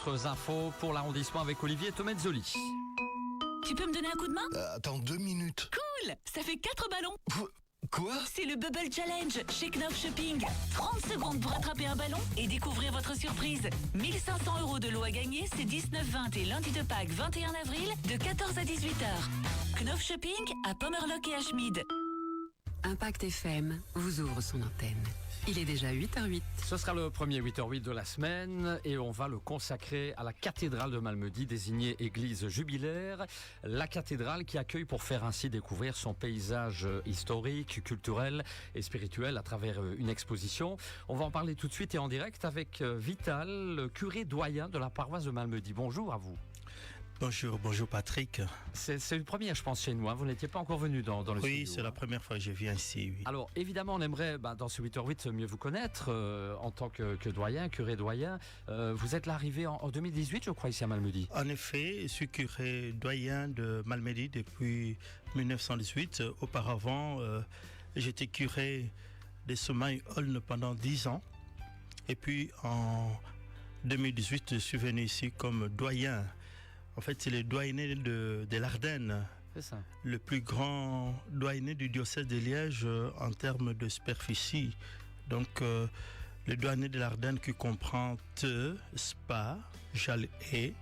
autres infos pour l'arrondissement avec Olivier Tomezzoli. Tu peux me donner un coup de main ? Attends 2 minutes. Cool ! Ça fait 4 ballons. Quoi ? C'est le Bubble Challenge chez Knopf Shopping. 30 secondes pour attraper un ballon et découvrir votre surprise. 1500 € de lot à gagner, c'est 19-20 et lundi de Pâques 21 avril de 14 à 18h. Knopf Shopping à Pommerloch et à Schmid. Impact FM vous ouvre son antenne. Il est déjà 8h08. Ce sera le premier 8h08 de la semaine et on va le consacrer à la cathédrale de Malmedy, désignée église jubilaire. La cathédrale qui accueille pour faire ainsi découvrir son paysage historique, culturel et spirituel à travers une exposition. On va en parler tout de suite et en direct avec Vital, curé doyen de la paroisse de Malmedy. Bonjour à vous. Bonjour Patrick. C'est une première, je pense, chez nous. Vous n'étiez pas encore venu dans le studio. Oui, c'est la première fois que je viens ici. Oui. Alors, évidemment, on aimerait, dans ce 8h08, mieux vous connaître en tant que doyen, curé doyen. Vous êtes là arrivé en 2018, je crois, ici à Malmedy. En effet, je suis curé doyen de Malmedy depuis 1918. Auparavant, j'étais curé de Sommeil-Aulne pendant 10 ans. Et puis, en 2018, je suis venu ici comme doyen. En fait, c'est le doyenné de l'Ardenne. C'est ça. Le plus grand doyenné du diocèse de Liège en termes de superficie. Donc, le doyenné de l'Ardenne qui comprend Theux, Spa, Jalhé,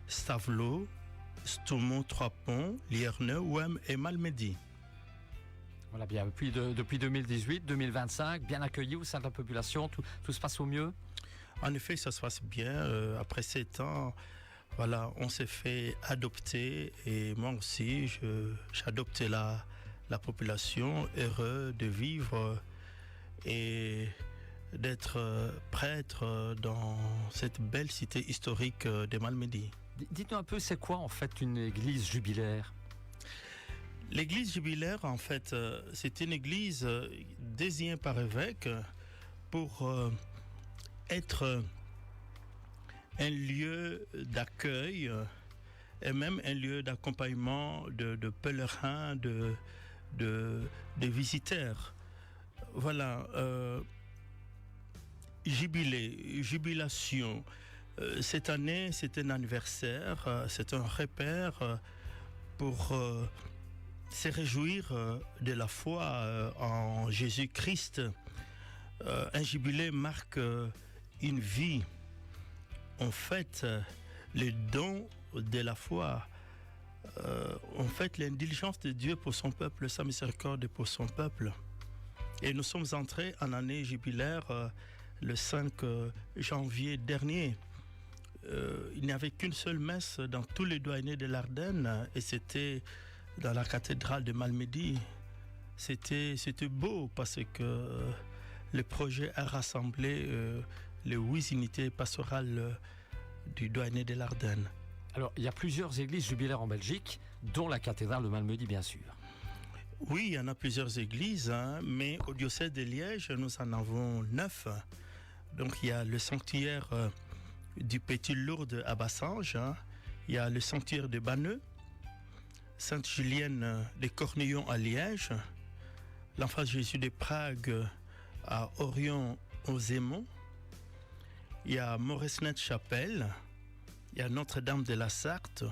Stavelot, Stoumont, Trois-Ponts, Lierneux, Ouem et Malmedy. Voilà, bien. Depuis 2018, 2025, bien accueilli au sein de la population, tout se passe au mieux ? En effet, ça se passe bien. Après 7 ans, voilà, on s'est fait adopter et moi aussi, j'ai adopté la population, heureux de vivre et d'être prêtre dans cette belle cité historique de Malmedy. Dites-nous un peu, c'est quoi en fait une église jubilaire ? L'église jubilaire, en fait, c'est une église désignée par évêque pour être un lieu d'accueil et même un lieu d'accompagnement de pèlerins, de visiteurs. Voilà, jubilation. Cette année, c'est un anniversaire, c'est un repère pour se réjouir de la foi en Jésus-Christ. Un jubilé marque une vie. On fête le don de la foi. On fête l'indulgence de Dieu pour son peuple, sa miséricorde pour son peuple. Et nous sommes entrés en année jubilaire le 5 janvier dernier. Il n'y avait qu'une seule messe dans tous les doyennés de l'Ardenne et c'était dans la cathédrale de Malmedy. C'était beau parce que le projet a rassemblé les 8 unités pastorales du doyenné de l'Ardenne. Alors, il y a plusieurs églises jubilaires en Belgique, dont la cathédrale de Malmedy, bien sûr. Oui, il y en a plusieurs églises, mais au diocèse de Liège, nous en avons 9. Donc, il y a le sanctuaire du Petit Lourdes à Bassange, il y a le sanctuaire de Banneux, Sainte-Julienne de Cornillon à Liège, l'Enfant Jésus de Prague à Orion aux Aimons, il y a Moresnet-Chapelle, il y a Notre-Dame de la Sarthe,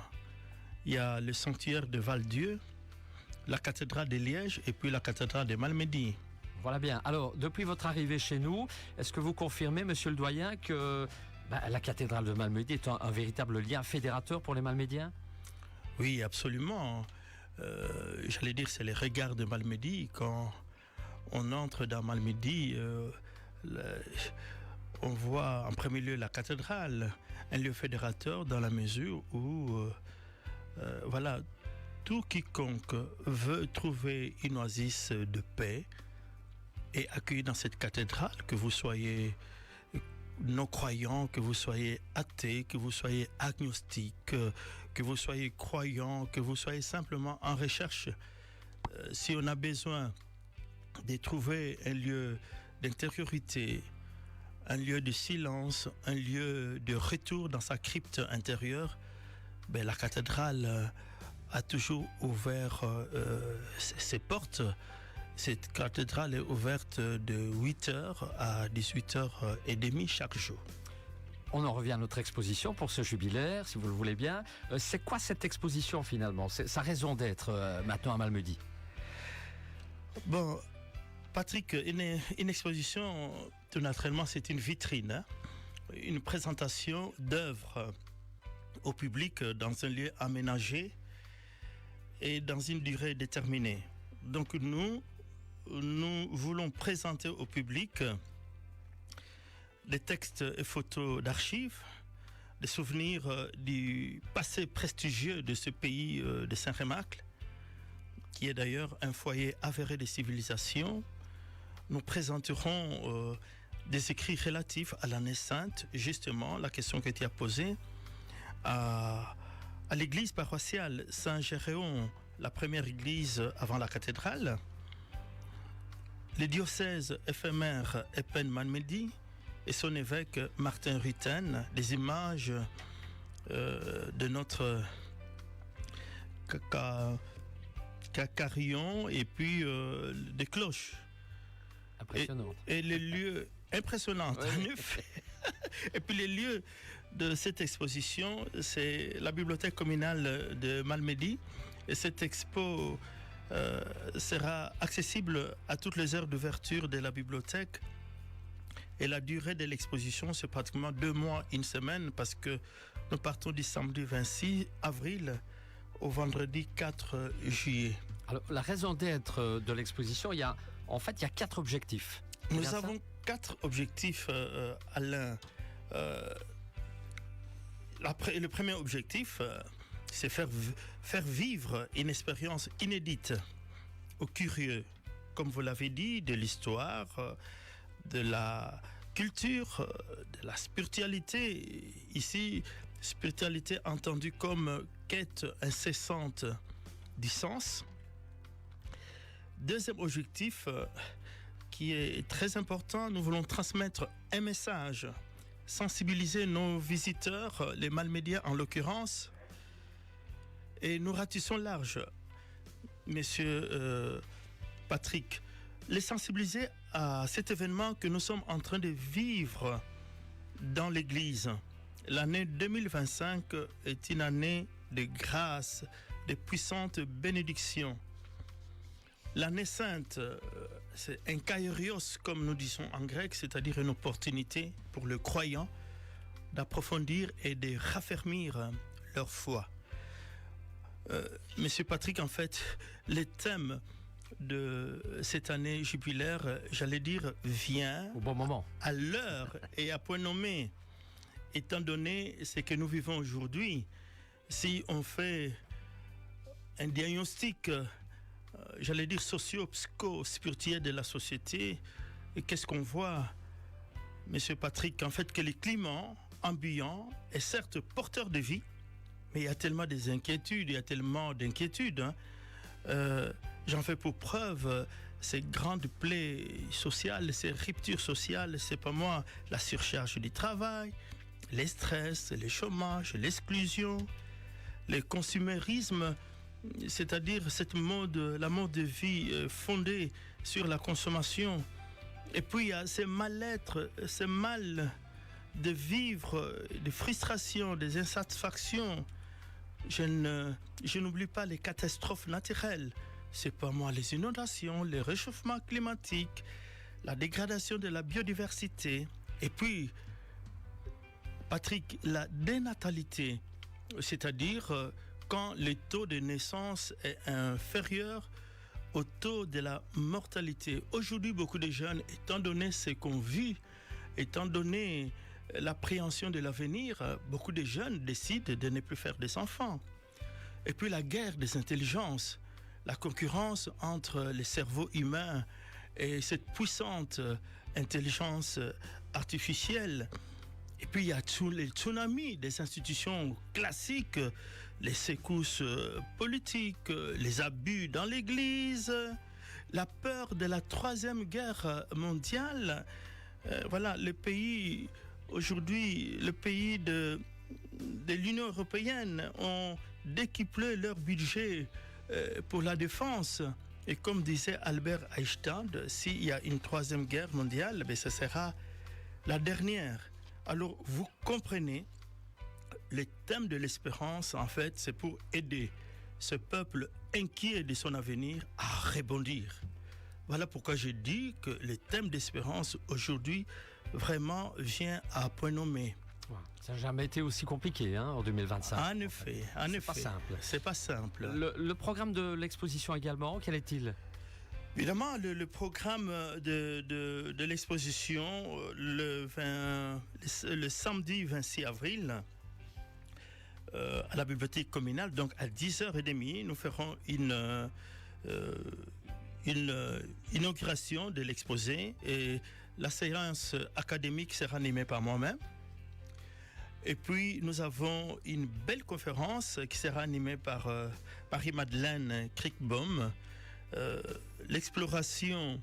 il y a le sanctuaire de Val-Dieu, la cathédrale de Liège et puis la cathédrale de Malmedy. Voilà bien. Alors, depuis votre arrivée chez nous, est-ce que vous confirmez, monsieur le doyen, que la cathédrale de Malmedy est un véritable lien fédérateur pour les Malmédiens ? Oui, absolument. J'allais dire, c'est les regards de Malmedy. Quand on entre dans Malmedy, on voit en premier lieu la cathédrale, un lieu fédérateur dans la mesure où, voilà, tout quiconque veut trouver une oasis de paix est accueilli dans cette cathédrale, que vous soyez non-croyant, que vous soyez athée, que vous soyez agnostique, que vous soyez croyant, que vous soyez simplement en recherche. Si on a besoin de trouver un lieu d'intériorité, un lieu de silence, un lieu de retour dans sa crypte intérieure, la cathédrale a toujours ouvert ses portes. Cette cathédrale est ouverte de 8h à 18h30 chaque jour. On en revient à notre exposition pour ce jubilaire, si vous le voulez bien. C'est quoi cette exposition finalement? Sa raison d'être maintenant à Malmedy? Bon, Patrick, une exposition, tout naturellement, c'est une vitrine, hein? Une présentation d'œuvres au public dans un lieu aménagé et dans une durée déterminée. Donc nous voulons présenter au public des textes et photos d'archives, des souvenirs du passé prestigieux de ce pays de Saint-Rémacle, qui est d'ailleurs un foyer avéré de civilisation. Nous présenterons des écrits relatifs à l'année sainte, justement, la question que tu as posée, à l'église paroissiale Saint-Géréon, la première église avant la cathédrale, les diocèses éphémères Epen-Malmedy et son évêque Martin Rutten, des images de notre carillon et puis des cloches. Impressionnant. Et les lieux impressionnants, en effet. Et puis les lieux de cette exposition, c'est la bibliothèque communale de Malmedy. Et cette expo sera accessible à toutes les heures d'ouverture de la bibliothèque. Et la durée de l'exposition, c'est pratiquement 2 mois, 1 semaine, parce que nous partons du samedi 26 avril au vendredi 4 juillet. Alors, la raison d'être de l'exposition, il y a 4 objectifs. Nous avons 4 objectifs, Alain. Le premier objectif, c'est faire vivre une expérience inédite aux curieux, comme vous l'avez dit, de l'histoire, de la culture, de la spiritualité. Ici, spiritualité entendue comme quête incessante du sens. Deuxième objectif, qui est très important, nous voulons transmettre un message, sensibiliser nos visiteurs, les Malmédiens en l'occurrence, et nous ratissons large, Monsieur Patrick, les sensibiliser à cet événement que nous sommes en train de vivre dans l'Église. L'année 2025 est une année de grâce, de puissantes bénédictions. L'année sainte, c'est un kairios, comme nous disons en grec, c'est-à-dire une opportunité pour le croyant d'approfondir et de raffermir leur foi. Monsieur Patrick, en fait, les thèmes de cette année jubilaire, j'allais dire, vient au bon moment, à l'heure et à point nommé, étant donné ce que nous vivons aujourd'hui. Si on fait un diagnostic, j'allais dire socio-psycho-spirituel de la société, et qu'est-ce qu'on voit, Monsieur Patrick? En fait, que le climat ambiant est certes porteur de vie, mais il y a tellement des inquiétudes, il y a tellement d'inquiétudes, hein. J'en fais pour preuve ces grandes plaies sociales, ces ruptures sociales, c'est pas moi, la surcharge du travail, les stress, le chômage, l'exclusion, le consumérisme, c'est-à-dire la mode de vie fondée sur la consommation. Et puis il y a ces mal-être, ces mal de vivre, des frustrations, des insatisfactions. Je n'oublie pas les catastrophes naturelles. C'est pas moi, les inondations, le réchauffement climatique, la dégradation de la biodiversité. Et puis, Patrick, la dénatalité, c'est-à-dire quand le taux de naissance est inférieur au taux de la mortalité. Aujourd'hui, beaucoup de jeunes, étant donné ce qu'on vit, étant donné l'appréhension de l'avenir, beaucoup de jeunes décident de ne plus faire des enfants. Et puis la guerre des intelligences, la concurrence entre les cerveaux humains et cette puissante intelligence artificielle. Et puis il y a tous les tsunamis des institutions classiques, les secousses politiques, les abus dans l'Église, la peur de la 3e guerre mondiale. Voilà, le pays aujourd'hui, le pays de l'Union européenne ont décuplé leur budget pour la défense. Et comme disait Albert Einstein, s'il y a une 3e guerre mondiale, ce sera la dernière. Alors, vous comprenez, le thème de l'espérance, en fait, c'est pour aider ce peuple inquiet de son avenir à rebondir. Voilà pourquoi je dis que le thème d'espérance aujourd'hui vraiment vient à point nommé. Ça n'a jamais été aussi compliqué en 2025. En effet. C'est pas simple. C'est pas simple. Le programme de l'exposition également, quel est-il ? Évidemment, le programme de l'exposition, le samedi 26 avril, à la bibliothèque communale, donc à 10h30, nous ferons une inauguration de l'exposé et la séance académique sera animée par moi-même. Et puis nous avons une belle conférence qui sera animée par Marie-Madeleine Crickbaum, l'exploration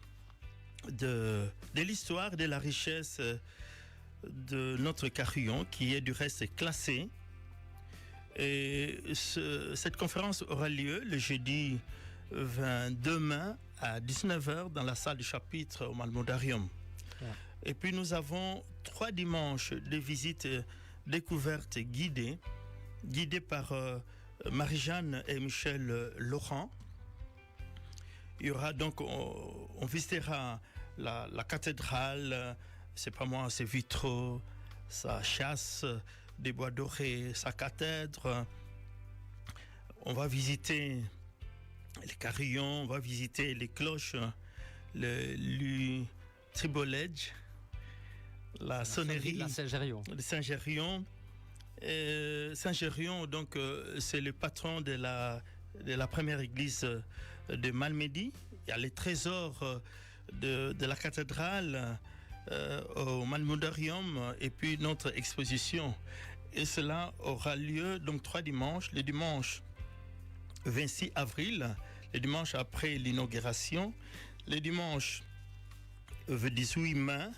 de l'histoire et de la richesse de notre carillon qui est du reste classé. Et cette conférence aura lieu le jeudi 22 mai à 19h dans la salle du chapitre au Malmodarium. Ouais. Et puis nous avons 3 dimanches de visites découvertes guidées par Marie-Jeanne et Michel Laurent. Il y aura donc, on visitera la cathédrale, c'est pas moi, ses vitraux, sa chasse des bois dorés, sa cathèdre. On va visiter les carillons, on va visiter les cloches, le tribolège, la sonnerie, la Saint-Gérion. Le Saint-Gérion. Saint-Gérion, donc, c'est le patron de la première église de Malmedy. Il y a les trésors de la cathédrale au Malmodarium et puis notre exposition. Et cela aura lieu donc 3 dimanches. Le dimanche 26 avril, le dimanche après l'inauguration, le dimanche 18 mai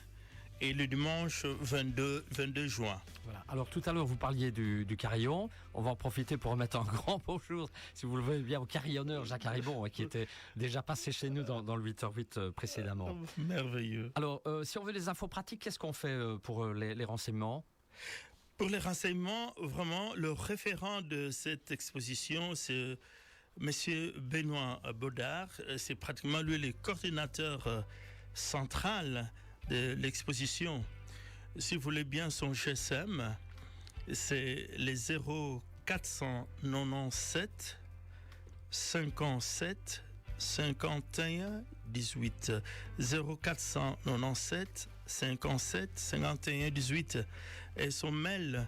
et le dimanche 22 juin. Voilà. Alors tout à l'heure vous parliez du carillon, on va en profiter pour remettre un grand bonjour, si vous le voulez bien, au carillonneur Jacques Haribon, qui était déjà passé chez nous dans le 8h08 précédemment. Merveilleux. Alors si on veut les infos pratiques, qu'est-ce qu'on fait pour les renseignements ? Pour les renseignements, vraiment, le référent de cette exposition, c'est Monsieur Benoît Baudard. C'est pratiquement lui le coordinateur central de l'exposition. Si vous voulez bien son GSM, c'est les 0497 57 51 18 0497 57 51 18 et son mail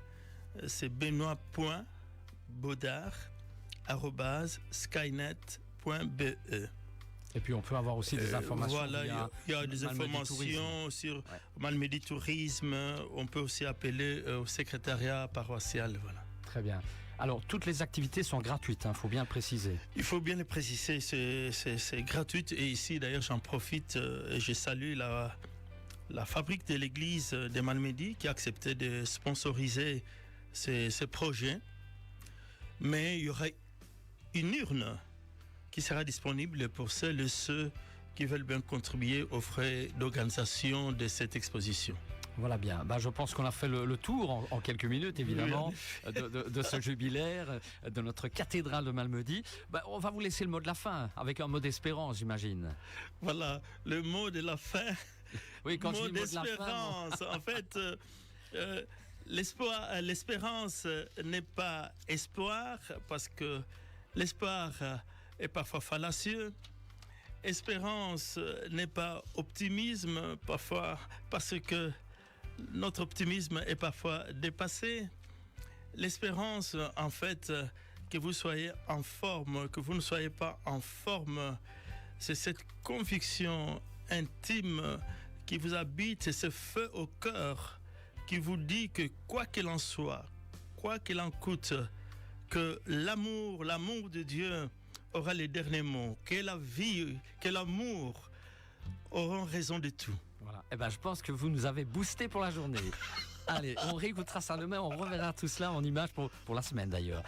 c'est benoît.baudard@skynet.be. Et puis on peut avoir aussi des informations. Voilà, il y a des informations sur Malmedy Tourisme. On peut aussi appeler au secrétariat paroissial. Voilà. Très bien. Alors toutes les activités sont gratuites, faut bien le préciser. Il faut bien le préciser, c'est gratuit. Et ici d'ailleurs j'en profite, je salue la fabrique de l'église de Malmedy qui a accepté de sponsoriser ces projets. Mais il y aura une urne qui sera disponible pour celles et ceux qui veulent bien contribuer aux frais d'organisation de cette exposition. Voilà bien. Je pense qu'on a fait le tour en quelques minutes, évidemment, oui, de ce jubilaire, de notre cathédrale de Malmedy. On va vous laisser le mot de la fin, avec un mot d'espérance, j'imagine. Voilà, le mot de la fin. Oui, quand je dis mot d'espérance. En fait, l'espérance n'est pas espoir, parce que l'espoir est parfois fallacieux. Espérance n'est pas optimisme, parfois, parce que notre optimisme est parfois dépassé. L'espérance, en fait, que vous soyez en forme, que vous ne soyez pas en forme, c'est cette conviction intime qui vous habite, c'est ce feu au cœur qui vous dit que quoi qu'il en soit, quoi qu'il en coûte, que l'amour de Dieu aura les derniers mots, que la vie, que l'amour auront raison de tout. Voilà. Je pense que vous nous avez boosté pour la journée. Allez, on réécoutera ça demain, on reverra tout cela en images pour la semaine d'ailleurs.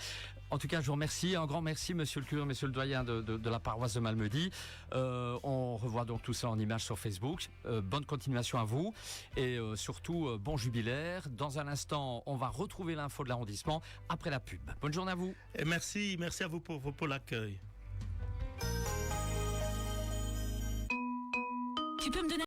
En tout cas, je vous remercie. Un grand merci, monsieur le curé, monsieur le doyen de la paroisse de Malmedy. On revoit donc tout ça en images sur Facebook. Bonne continuation à vous. Et surtout, bon jubilaire. Dans un instant, on va retrouver l'info de l'arrondissement après la pub. Bonne journée à vous. Et merci à vous pour l'accueil. Tu peux me donner